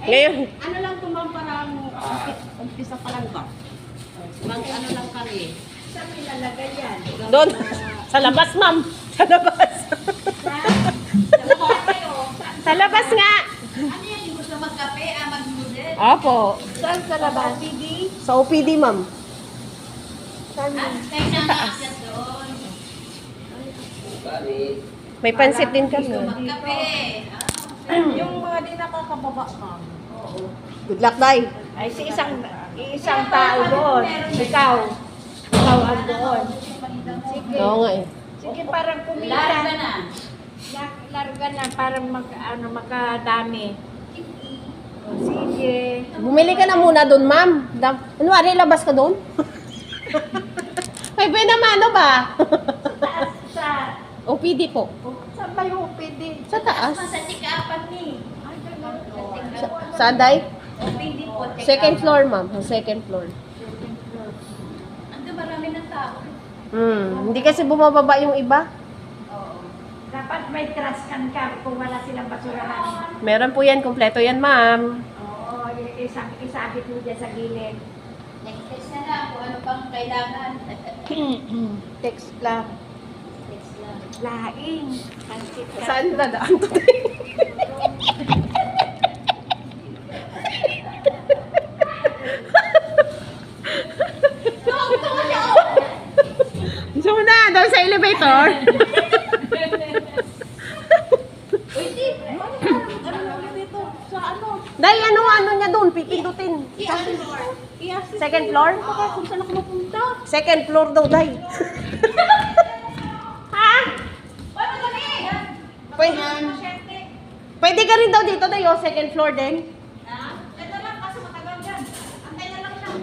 Ngayon. Ano lang ito ma'am, parang umpisa pa lang ba? Ano lang kami. Saan nilalagay yan? Doon. Sa labas, ma'am. Sa labas. Sa labas nga. Ano yan? Yung gusto magkape, mag-noodle? Opo. Saan sa labas? OPD? Sa OPD, ma'am. Tayo na akyat doon. May pansit din kami. Gusto magkape. Yung mga di nakakababa ma'am. Good luck, Day. Ay, si isang tao doon. Ikaw ang doon. Sige. Oo nga eh. Sige, parang kumita. Larga na. Larga na, parang makadami. Sige. Bumili ka na muna doon, ma'am. Ano, labas ka doon? May naman, ano ba? Sa OPD po. saan ba yung pwede? Sa taas. Sa tika-apat ni. Saan, Day? OPD po. Second floor, ma'am. Second floor. Ando marami ng tao. Hindi kasi bumababa yung iba. Dapat may trash can ka kung wala silang basurahan. Meron po yan. Kompleto yan, ma'am. Oo, isabit mo dyan sa gilid. Next na lang kung ano pang kailangan. Text lang. Next lang. Laing. Pansit lang. Saan dadaan to? So na, daw sa elevator. Uy, di. Ano naman dito? Sa ano? Day, ano niya doon? Pipindutin. I-assist. Second floor? Baka kung saan ako mapunta. Second floor daw, Day. Ha? Ano kami? Pwede, pwede ka rin daw dito, Day. Oh, second floor din. Ha? Ito lang, kaso matagal dyan. Antay na lang siya.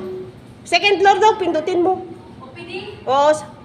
Second floor daw, pindutin mo. OPD? Oo,